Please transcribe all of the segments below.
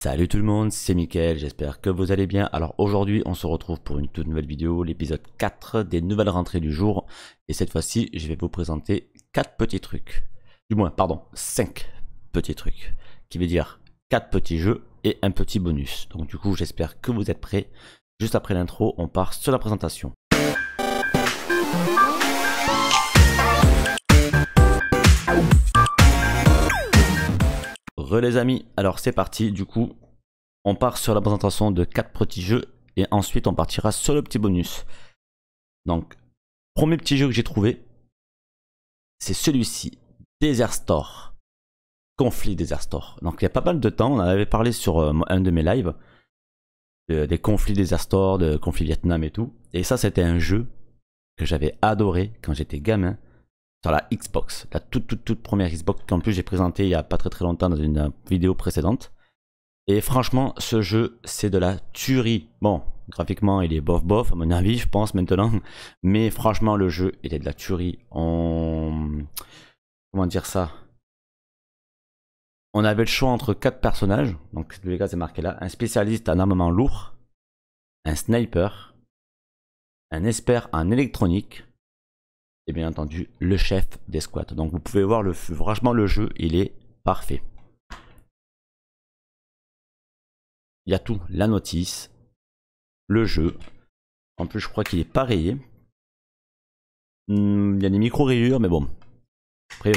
Salut tout le monde, c'est Mickaël, j'espère que vous allez bien. Alors aujourd'hui on se retrouve pour une toute nouvelle vidéo, l'épisode 4 des nouvelles rentrées du jour. Et cette fois-ci je vais vous présenter 4 petits trucs. Du moins, pardon, 5 petits trucs. Qui veut dire 4 petits jeux et un petit bonus. Donc du coup j'espère que vous êtes prêts. Juste après l'intro, on part sur la présentation. Les amis, alors c'est parti, du coup on part sur la présentation de 4 petits jeux et ensuite on partira sur le petit bonus. Donc premier petit jeu que j'ai trouvé, c'est celui-ci, Desert Store, Conflit Desert Store. Donc il y a pas mal de temps, on en avait parlé sur un de mes lives, des conflits Desert Store, de conflits Vietnam et tout. Et ça c'était un jeu que j'avais adoré quand j'étais gamin. Sur la Xbox, la toute première Xbox qu'en plus j'ai présenté il y a pas très longtemps dans une vidéo précédente. Et franchement, ce jeu, c'est de la tuerie. Bon, graphiquement, il est bof à mon avis, je pense maintenant. Mais franchement, le jeu, il est de la tuerie. Comment dire ça? On avait le choix entre 4 personnages. Donc, tous les cas, c'est marqué là. Un spécialiste en armement lourd, un sniper, un expert en électronique, et bien entendu le chef des squads. Donc vous pouvez voir, franchement le jeu il est parfait. Il y a tout, la notice, le jeu. En plus je crois qu'il est pas rayé. Il y a des micro rayures mais bon. Après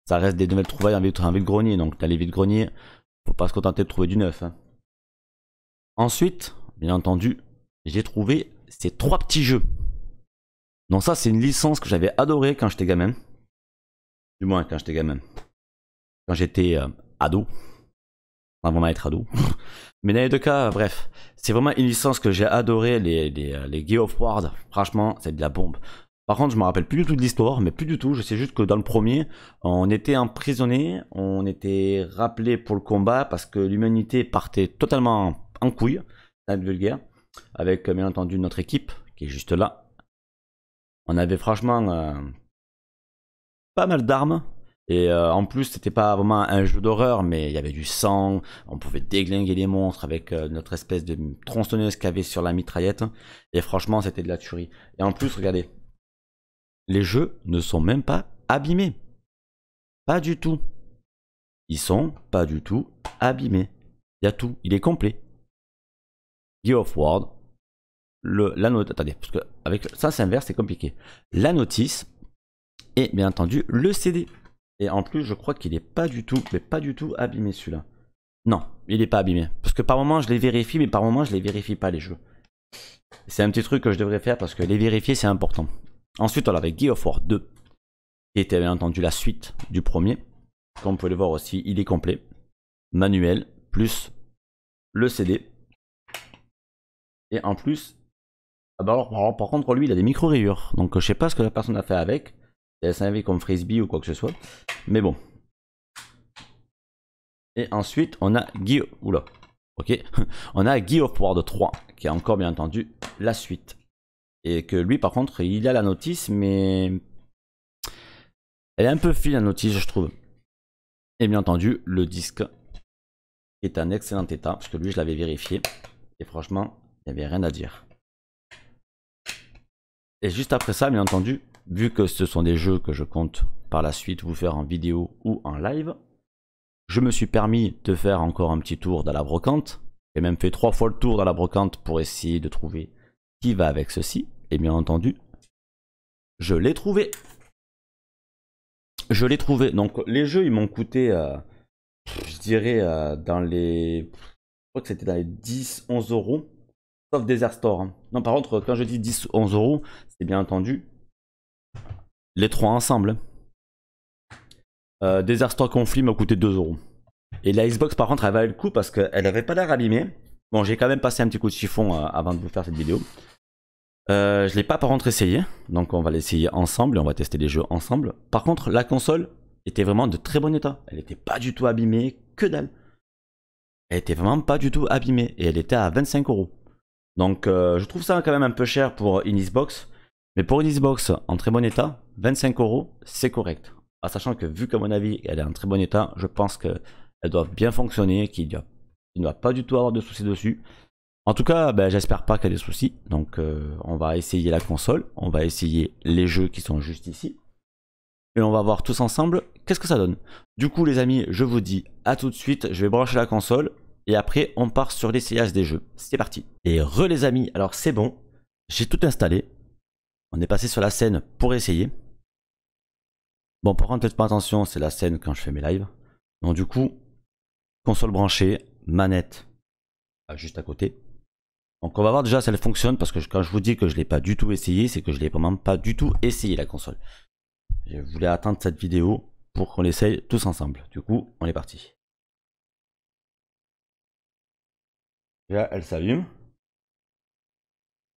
ça reste des nouvelles trouvailles en vide-grenier. Donc dans les vides-greniers, faut pas se contenter de trouver du neuf. Ensuite, bien entendu, j'ai trouvé ces 3 petits jeux. Donc ça c'est une licence que j'avais adorée quand j'étais gamin. Du moins quand j'étais gamin. Quand j'étais ado. Avant d'être ado. Mais dans les deux cas, bref. C'est vraiment une licence que j'ai adorée. Les Gears of War, franchement, c'est de la bombe. Par contre, je me rappelle plus du tout de l'histoire, mais plus du tout. Je sais juste que dans le premier, on était emprisonné, on était rappelé pour le combat parce que l'humanité partait totalement en couille, dans le vulgaire, avec bien entendu notre équipe qui est juste là. On avait franchement pas mal d'armes. Et en plus, c'était pas vraiment un jeu d'horreur, mais il y avait du sang. On pouvait déglinguer les monstres avec notre espèce de tronçonneuse qu'il y avait sur la mitraillette. Et franchement, c'était de la tuerie. Et en plus, regardez. Les jeux ne sont même pas abîmés. Pas du tout. Ils sont pas du tout abîmés. Il y a tout. Il est complet. Gears of War. La note, attendez, parce que avec ça c'est inverse, c'est compliqué. La notice et bien entendu le CD. Et en plus, je crois qu'il est pas du tout, mais pas du tout abîmé celui-là. Non, il est pas abîmé. Parce que par moment je les vérifie, mais par moment je les vérifie pas les jeux. C'est un petit truc que je devrais faire parce que les vérifier c'est important. Ensuite, on avait Gears of War 2, qui était bien entendu la suite du premier. Comme vous pouvez le voir aussi, il est complet. Manuel, plus le CD. Et en plus, ah bah alors, par contre, lui, il a des micro-rayures. Donc, je sais pas ce que la personne a fait avec. Elle s'est servi comme frisbee ou quoi que ce soit. Mais bon. Et ensuite, on a Oula. Ok. On a Gears of War 3, qui est encore bien entendu la suite. Et que lui, par contre, il a la notice, mais elle est un peu fine la notice, je trouve. Et bien entendu, le disque est en excellent état, parce que lui, je l'avais vérifié. Et franchement, il n'y avait rien à dire. Et juste après ça, bien entendu, vu que ce sont des jeux que je compte par la suite vous faire en vidéo ou en live, je me suis permis de faire encore un petit tour dans la brocante. J'ai même fait 3 fois le tour dans la brocante pour essayer de trouver qui va avec ceci. Et bien entendu, je l'ai trouvé. Je l'ai trouvé. Donc les jeux, ils m'ont coûté, je dirais, dans les... Je crois que c'était dans les 10-11 euros. Sauf Desert Store. Hein. Non, par contre, quand je dis 10-11 euros, c'est bien entendu les 3 ensemble. Desert Store Conflit m'a coûté 2 euros. Et la Xbox, par contre, elle valait le coup parce qu'elle n'avait pas l'air abîmée. Bon, j'ai quand même passé un petit coup de chiffon avant de vous faire cette vidéo. Je ne l'ai pas par contre essayé. Donc, on va l'essayer ensemble et on va tester les jeux ensemble. Par contre, la console était vraiment de très bon état. Elle n'était pas du tout abîmée, que dalle. Elle était vraiment pas du tout abîmée et elle était à 25 euros. Donc je trouve ça quand même un peu cher pour une Xbox. Mais pour une Xbox en très bon état, 25 euros, c'est correct. En sachant que vu qu'à mon avis, elle est en très bon état, je pense qu'elle doit bien fonctionner, qu'il y a Il ne va pas du tout avoir de soucis dessus. En tout cas, ben, j'espère pas qu'il y a des soucis. Donc on va essayer la console. On va essayer les jeux qui sont juste ici. Et on va voir tous ensemble qu'est-ce que ça donne. Du coup les amis, je vous dis à tout de suite. Je vais brancher la console. Et après on part sur l'essayage des jeux. C'est parti. Et les amis, alors c'est bon. J'ai tout installé. On est passé sur la scène pour essayer. Bon, par contre, faites pas attention, c'est la scène quand je fais mes lives. Donc du coup, console branchée, manette juste à côté. Donc on va voir déjà si elle fonctionne, parce que quand je vous dis que je ne l'ai pas du tout essayé, c'est que je ne l'ai vraiment pas du tout essayé la console. Je voulais attendre cette vidéo pour qu'on l'essaye tous ensemble. Du coup, on est parti. Là, elle s'allume.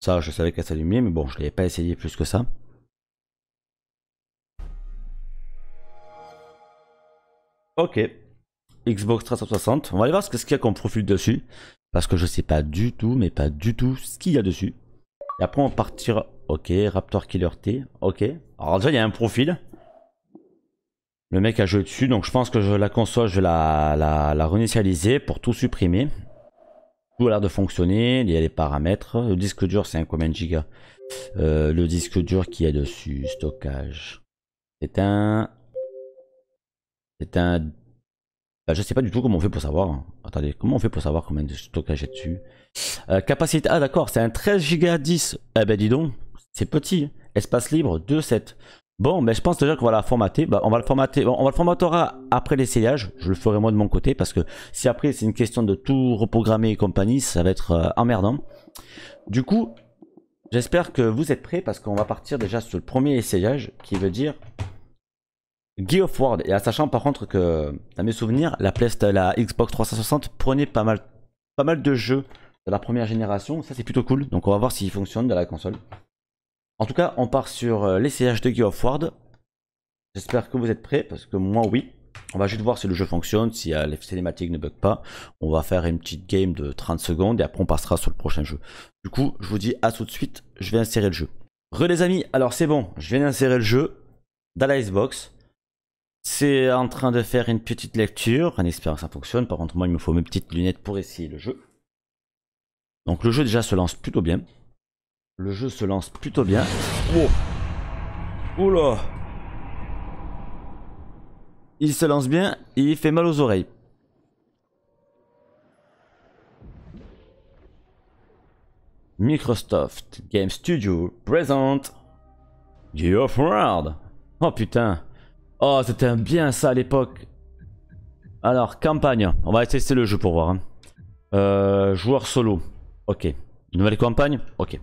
Ça, je savais qu'elle s'allumait, mais bon, je ne l'avais pas essayé plus que ça. Ok. Xbox 360. On va aller voir ce qu'il y a comme profil dessus. Parce que je sais pas du tout, mais pas du tout ce qu'il y a dessus. Et après on partira. Ok, Raptor Killer T. Ok. Alors déjà il y a un profil. Le mec a joué dessus. Donc je pense que la console je vais la réinitialiser pour tout supprimer. Tout a l'air de fonctionner. Il y a les paramètres. Le disque dur c'est un combien de gigas? Le disque dur qui est dessus. Stockage. C'est un... je sais pas du tout comment on fait pour savoir. Attendez, comment on fait pour savoir combien de stockage est dessus? Capacité, ah d'accord, c'est un 13 Go 10. Eh ben dis donc, c'est petit. Espace libre 2,7. Bon, mais je pense déjà qu'on va la formater. Bah, on va le formater. Bon, on va le formatera après l'essayage. Je le ferai moi de mon côté parce que si après c'est une question de tout reprogrammer et compagnie, ça va être emmerdant. Du coup, j'espère que vous êtes prêts parce qu'on va partir déjà sur le premier essayage qui veut dire Gears of War. Et en sachant par contre que, à mes souvenirs, la Xbox 360 prenait pas mal de jeux de la première génération. Ça c'est plutôt cool. Donc on va voir s'il fonctionne dans la console. En tout cas, on part sur l'essayage de Gears of War. J'espère que vous êtes prêts parce que moi oui. On va juste voir si le jeu fonctionne, si les cinématiques ne bug pas. On va faire une petite game de 30 secondes et après on passera sur le prochain jeu. Du coup, je vous dis à tout de suite. Je vais insérer le jeu. Les amis, alors c'est bon. Je viens d'insérer le jeu dans la Xbox. C'est en train de faire une petite lecture, en espérant que ça fonctionne. Par contre, moi, il me faut mes petites lunettes pour essayer le jeu. Donc, le jeu déjà se lance plutôt bien. Le jeu se lance plutôt bien. Oh! Oula! Il se lance bien et il fait mal aux oreilles. Microsoft Game Studio présente Gears of War. Oh putain! Oh, c'était bien ça à l'époque. Alors, campagne. On va tester le jeu pour voir. Joueur solo. Ok. Nouvelle campagne. Ok.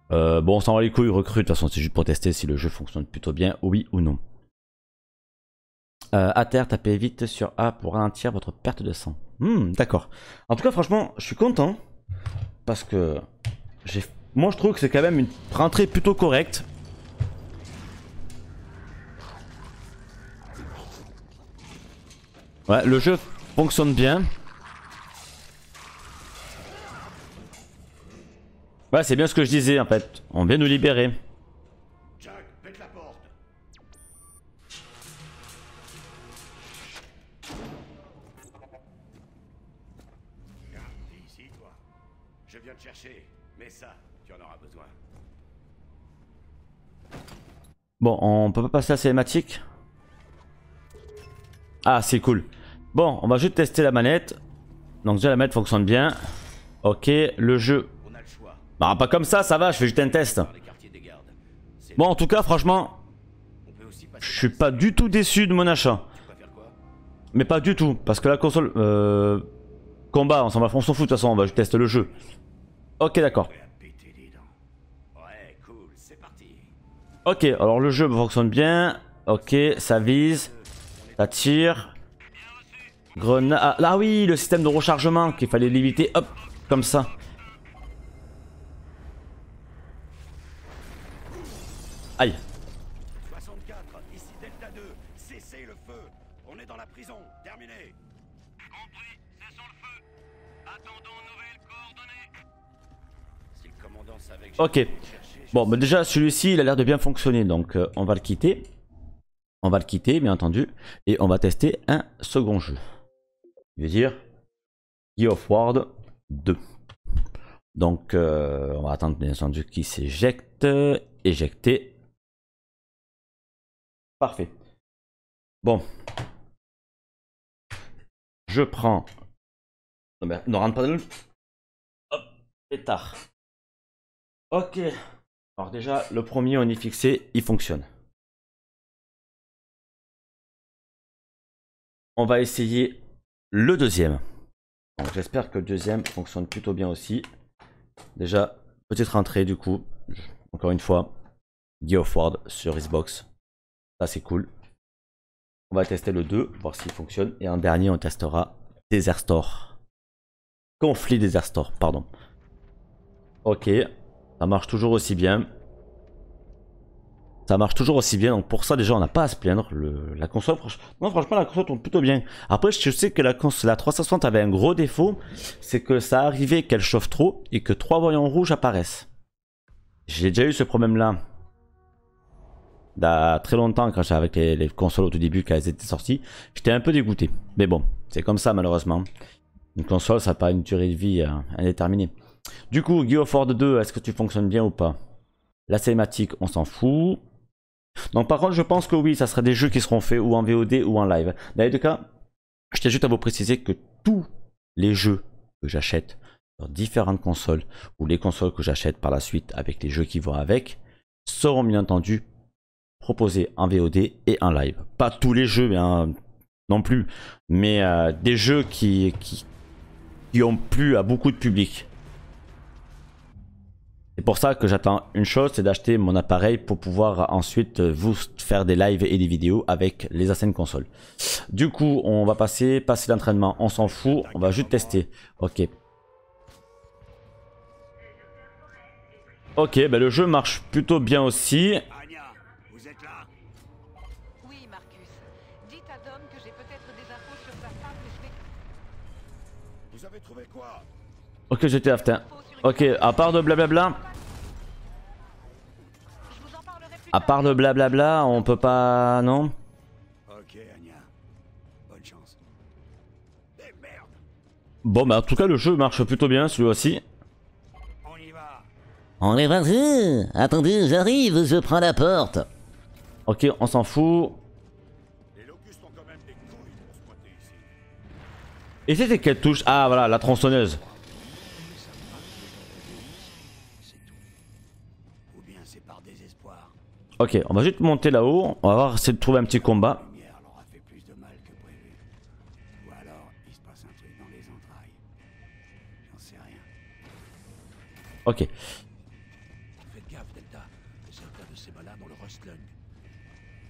Bon, on s'en va les couilles. Recrute. De toute façon, c'est juste pour tester si le jeu fonctionne plutôt bien, oui ou non. À terre, tapez vite sur A pour ralentir votre perte de sang. D'accord. En tout cas, franchement, je suis content. Parce que moi, je trouve que c'est quand même une rentrée plutôt correcte. Ouais, le jeu fonctionne bien. Ouais, c'est bien ce que je disais en fait. On vient nous libérer. Jack, pète la porte. Viens ici, toi. Je viens te chercher, mais ça, tu en auras besoin. Bon, on peut pas passer à la cinématique. Ah, c'est cool. Bon, on va juste tester la manette. Donc déjà la manette fonctionne bien. Ok, le jeu. On a le choix. Bah pas comme ça va, je fais juste un test. Bon, en tout cas, franchement, je suis pas du tout déçu de mon achat. Mais pas du tout, parce que la console... combat, on s'en fout de toute façon, on va juste tester le jeu. Ok, d'accord. Ok, alors le jeu fonctionne bien. Ok, ça vise. Ça tire. Grenade. Ah, là oui, le système de rechargement qu'il fallait l'éviter. Hop, comme ça. Aïe. 64, ici Delta 2. Cessez le feu. On est dans la prison. Terminé. Compris, cessons le feu. Attendons nouvelles coordonnées. Si le commandant savait que Ok. Bon, bah déjà, celui-ci, il a l'air de bien fonctionner. Donc, on va le quitter. On va le quitter, bien entendu. Et on va tester un second jeu. Je veux dire, Gears of War 2. Donc, on va attendre bien entendu qu'il s'éjecte. Éjecté. Parfait. Bon. Je prends. Non, mais ne rentre pas dans le. Hop, pétard. Ok. Alors, déjà, le premier, on est fixé, il fonctionne. On va essayer le deuxième. J'espère que le deuxième fonctionne plutôt bien aussi. Déjà, petite rentrée du coup. Encore une fois, Gears of War sur Xbox. Ça c'est cool. On va tester le 2, voir s'il fonctionne. Et en dernier, on testera Desert Store. Conflit Desert Store, pardon. Ok, ça marche toujours aussi bien. Ça marche toujours aussi bien, donc pour ça déjà on n'a pas à se plaindre. La console, non, franchement la console tourne plutôt bien. Après je sais que la 360 avait un gros défaut, c'est que ça arrivait qu'elle chauffe trop et que 3 voyants rouges apparaissent. J'ai déjà eu ce problème là. Il y a très longtemps quand j'étais avec les consoles au tout début quand elles étaient sorties. J'étais un peu dégoûté. Mais bon, c'est comme ça malheureusement. Une console ça n'a pas une durée de vie indéterminée. Du coup, Gears of War 2, est-ce que tu fonctionnes bien ou pas? La cinématique, on s'en fout. Donc par contre je pense que oui, ça sera des jeux qui seront faits ou en VOD ou en live. Dans les deux cas, je tiens juste à vous préciser que tous les jeux que j'achète sur différentes consoles ou les consoles que j'achète par la suite avec les jeux qui vont avec seront bien entendu proposés en VOD et en live. Pas tous les jeux non plus, mais des jeux qui ont plu à beaucoup de public. C'est pour ça que j'attends une chose, c'est d'acheter mon appareil pour pouvoir ensuite vous faire des lives et des vidéos avec les anciennes consoles. Du coup, on va passer l'entraînement, on s'en fout, on va juste tester. Ok. Ok, ben le jeu marche plutôt bien aussi. Anya, vous êtes là? Oui, Marcus. Dites à Dom que j'ai peut-être des infos sur sa femme, mais je vais... Vous avez trouvé quoi? Ok, j'étais after. Ok, à part de blablabla. Je vous en parlerai plus À tard. part de blablabla, on peut pas... Non? Ok, Anya. Bonne chance. Eh merde! Bon, bah en tout cas, le jeu marche plutôt bien, celui-là aussi. On y va! On est parti. Attendez, j'arrive, je prends la porte. Ok, on s'en fout. Les locustes ont quand même des couilles pour squatter ici. Et c'était quelle touche? Ah, voilà, la tronçonneuse. C'est tout. Ou bien c'est par désespoir. Ok, on va juste monter là-haut. On va voir, essayer de trouver un petit combat. La lumière leur a fait plus de mal que prévu. Ou alors, il se passe un truc dans les entrailles. J'en sais rien. Ok. Faites gaffe, Delta. Certains de ces malades ont le Rustlung.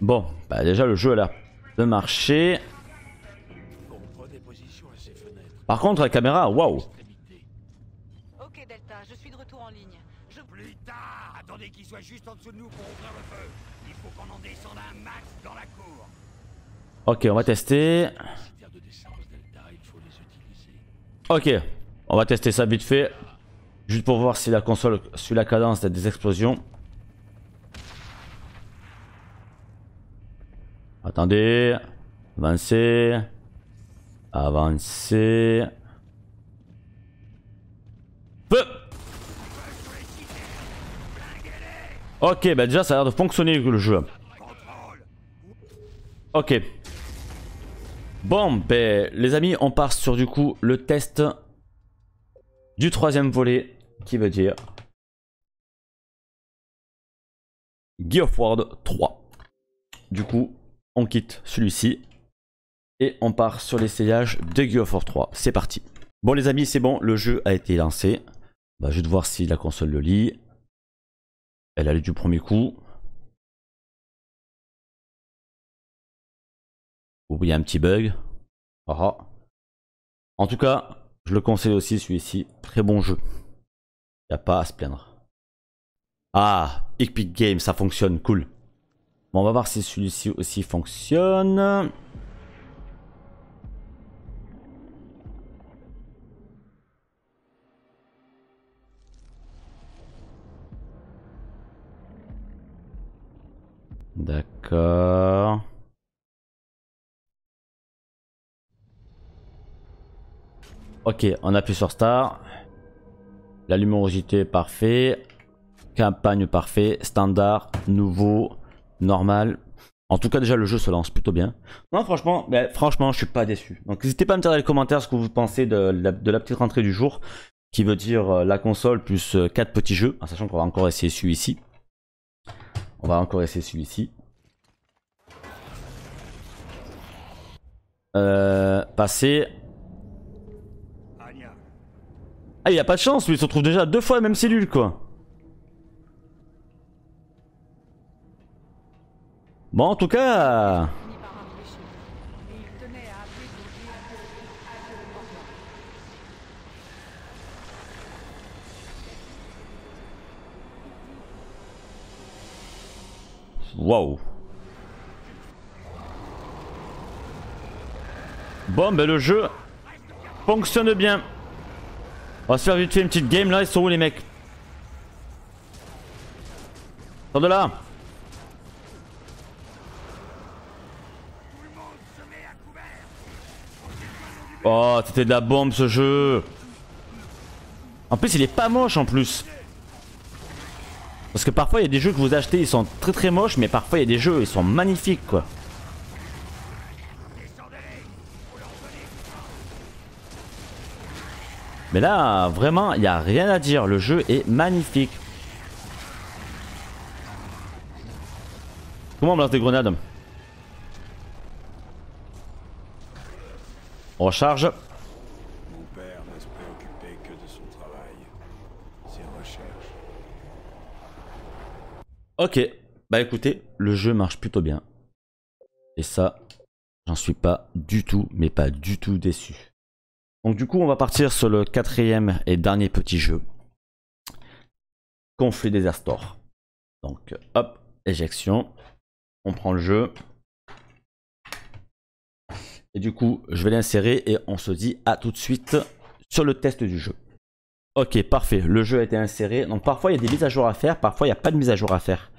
Bon, bah déjà le jeu a l'air de marcher. Bon, prenez position à ces fenêtres. Par contre, la caméra, waouh. Extrémité. Ok, Delta, je suis de retour en ligne. Je... Plus tard! Attendez qu'il soit juste en dessous de nous pour ouvrir le feu. Il faut qu'on en descende un max dans la cour. Ok, on va tester. Critères de décence, Delta, il faut les Ok, utiliser. on va tester ça vite fait. Juste pour voir si la console suit la cadence des explosions. Attendez. Avancez. Avancez. Feu! Ok, bah déjà ça a l'air de fonctionner le jeu. Ok. Bon, ben les amis, on part sur du coup le test du troisième volet, qui veut dire Gears of War 3. Du coup, on quitte celui-ci et on part sur l'essayage de Gears of War 3. C'est parti. Bon les amis, c'est bon, le jeu a été lancé. On va juste voir si la console le lit. Elle a lu du premier coup. Ou il y a un petit bug. Ah. En tout cas, je le conseille aussi celui-ci. Très bon jeu. Il n'y a pas à se plaindre. Ah, Epic Games, ça fonctionne, cool. Bon, on va voir si celui-ci aussi fonctionne. D'accord. Ok, on appuie sur Start. La luminosité, parfait. Campagne, parfait. Standard, nouveau, normal. En tout cas, déjà, le jeu se lance plutôt bien. Non, franchement, je suis pas déçu. Donc, n'hésitez pas à me dire dans les commentaires ce que vous pensez de la petite rentrée du jour, qui veut dire la console plus 4 petits jeux, en sachant qu'on va encore essayer celui-ci. On va encore essayer celui-ci. Passer. Ah, il a pas de chance, lui, il se retrouve déjà 2 fois la même cellule, quoi. Bon, en tout cas... Fini par m'empêcher. Et il tenait à appeler pour dire au revoir. Waouh. Bon, ben le jeu fonctionne bien. On va se faire vite fait une petite game là. Ils sont où les mecs? Sors de là. Oh, c'était de la bombe ce jeu. En plus, il est pas moche en plus. Parce que parfois, il y a des jeux que vous achetez, ils sont très très moches, mais parfois, il y a des jeux, ils sont magnifiques quoi. Mais là, vraiment, il n'y a rien à dire. Le jeu est magnifique. Comment on me lance des grenades? On recharge. Mon père ne se préoccupait que de son travail, ses recherches. Ok, bah écoutez, le jeu marche plutôt bien. Et ça, j'en suis pas du tout, mais pas du tout déçu. Donc du coup, on va partir sur le 4e et dernier petit jeu. Conflit des Astors. Donc hop, éjection. On prend le jeu. Et du coup, je vais l'insérer et on se dit à tout de suite sur le test du jeu. Ok, parfait. Le jeu a été inséré. Donc parfois, il y a des mises à jour à faire. Parfois, il n'y a pas de mise à jour à faire.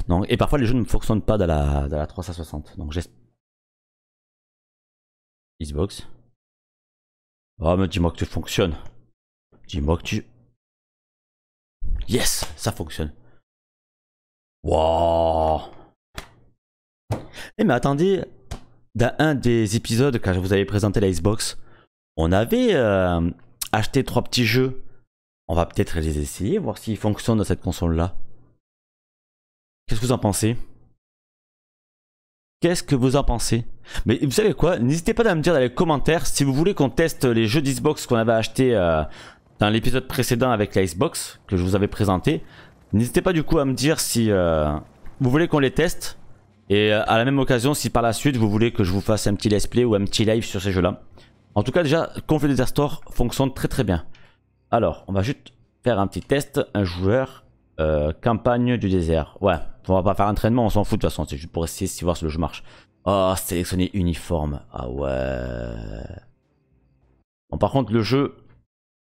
Donc, et parfois, les jeux ne fonctionnent pas dans la 360. Donc j'espère... Xbox. Oh, mais dis-moi que tu fonctionnes. Dis-moi que tu... Yes, ça fonctionne. Wow. Eh mais attendez, dans un des épisodes, quand je vous avais présenté la Xbox, on avait acheté 3 petits jeux. On va peut-être les essayer, voir s'ils fonctionnent dans cette console-là. Qu'est-ce que vous en pensez? Qu'est-ce que vous en pensez? Mais vous savez quoi? N'hésitez pas à me dire dans les commentaires si vous voulez qu'on teste les jeux d'Xbox qu'on avait achetés dans l'épisode précédent avec la Xbox que je vous avais présenté. N'hésitez pas du coup à me dire si vous voulez qu'on les teste. Et à la même occasion, si par la suite vous voulez que je vous fasse un petit let's play ou un petit live sur ces jeux-là. En tout cas, déjà, Conflit des Astors fonctionne très très bien. Alors, on va juste faire un petit test. Un joueur, campagne du désert. Ouais, on va pas faire entraînement, on s'en fout de toute façon. C'est juste pour essayer de voir si le jeu marche. Oh, sélectionner uniforme. Ah ouais. Bon, par contre, le jeu...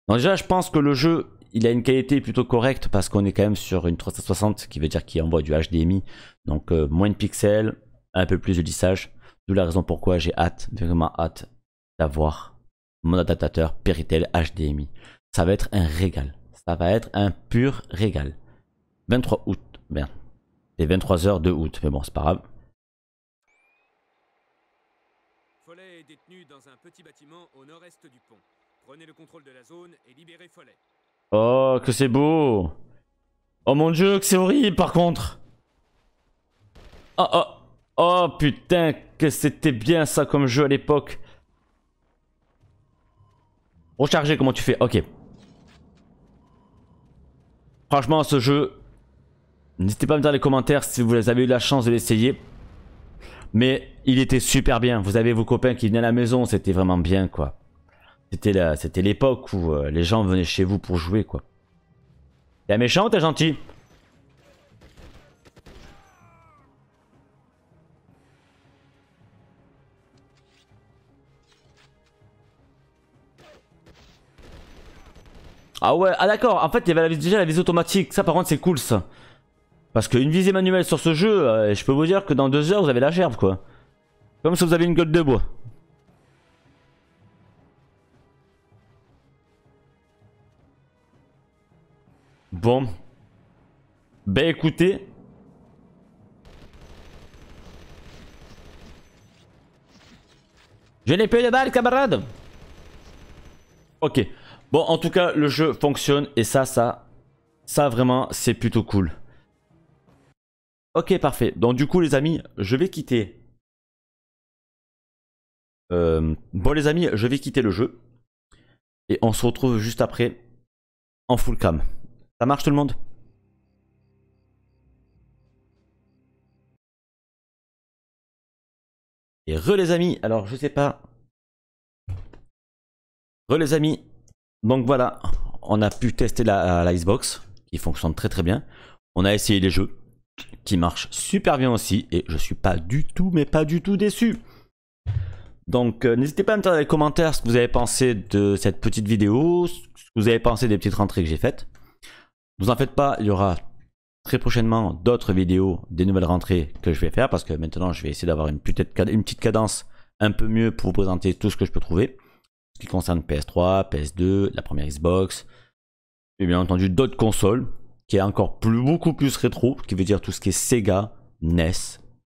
Non, déjà, je pense que le jeu, il a une qualité plutôt correcte parce qu'on est quand même sur une 360 qui veut dire qu'il envoie du HDMI. Donc, moins de pixels, un peu plus de lissage. D'où la raison pourquoi j'ai hâte, vraiment hâte d'avoir mon adaptateur Péritel HDMI. Ça va être un régal. Ça va être un pur régal. 23 août. Bien. C'est 23h de août. Mais bon, c'est pas grave. Follet est détenu dans un petit bâtiment au nord-est du pont. Prenez le contrôle de la zone et libérez Follet. Oh, que c'est beau. Oh mon dieu, que c'est horrible par contre. Oh, oh. Oh putain, que c'était bien ça comme jeu à l'époque. Recharger, comment tu fais? Ok. Franchement, ce jeu, n'hésitez pas à me dire dans les commentaires si vous avez eu la chance de l'essayer. Mais il était super bien. Vous avez vos copains qui venaient à la maison, c'était vraiment bien quoi. C'était l'époque où les gens venaient chez vous pour jouer quoi. T'es méchant ou t'es gentil? Ah ouais, ah d'accord, en fait il y avait déjà la visée automatique, ça par contre c'est cool ça. Parce qu'une visée manuelle sur ce jeu, je peux vous dire que dans 2 heures vous avez la gerbe quoi. Comme si vous avez une gueule de bois. Bon. Ben écoutez. Je n'ai plus de balles, camarade. Ok. Bon, en tout cas, le jeu fonctionne. Et ça vraiment, c'est plutôt cool. Ok, parfait. Donc du coup, les amis, je vais quitter. Bon, les amis, je vais quitter le jeu. Et on se retrouve juste après en full cam. Ça marche tout le monde? Et les amis, alors je sais pas. Les amis, donc voilà, on a pu tester la Xbox qui fonctionne très très bien. On a essayé les jeux qui marchent super bien aussi et je suis pas du tout, mais pas du tout déçu. Donc n'hésitez pas à me dire dans les commentaires ce que vous avez pensé de cette petite vidéo, ce que vous avez pensé des petites rentrées que j'ai faites. Ne vous en faites pas, il y aura très prochainement d'autres vidéos, des nouvelles rentrées que je vais faire parce que maintenant je vais essayer d'avoir une petite cadence un peu mieux pour vous présenter tout ce que je peux trouver. Ce qui concerne PS3, PS2, la première Xbox, et bien entendu d'autres consoles, qui est encore beaucoup plus rétro, qui veut dire tout ce qui est Sega, NES,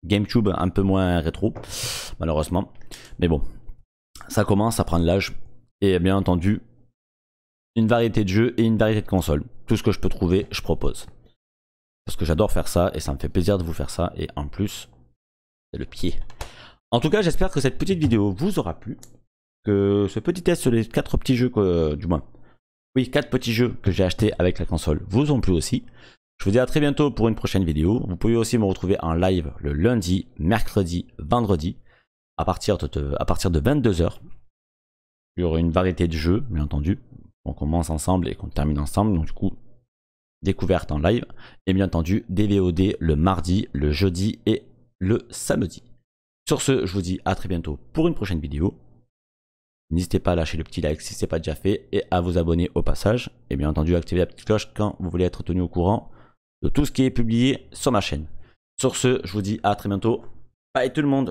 GameCube un peu moins rétro, malheureusement. Mais bon, ça commence à prendre l'âge, et bien entendu, une variété de jeux et une variété de consoles. Tout ce que je peux trouver, je propose. Parce que j'adore faire ça, et ça me fait plaisir de vous faire ça, et en plus, c'est le pied. En tout cas, j'espère que cette petite vidéo vous aura plu. Que ce petit test sur les 4 petits jeux du moins. Oui, 4 petits jeux que j'ai achetés avec la console vous ont plu aussi. Je vous dis à très bientôt pour une prochaine vidéo. Vous pouvez aussi me retrouver en live le lundi, mercredi, vendredi à partir de 22 h. Il y aura une variété de jeux, bien entendu. On commence ensemble et qu'on termine ensemble. Donc du coup, découverte en live. Et bien entendu, des VOD le mardi, le jeudi et le samedi. Sur ce, je vous dis à très bientôt pour une prochaine vidéo. N'hésitez pas à lâcher le petit like si ce n'est pas déjà fait et à vous abonner au passage. Et bien entendu, activer la petite cloche quand vous voulez être tenu au courant de tout ce qui est publié sur ma chaîne. Sur ce, je vous dis à très bientôt. Bye tout le monde!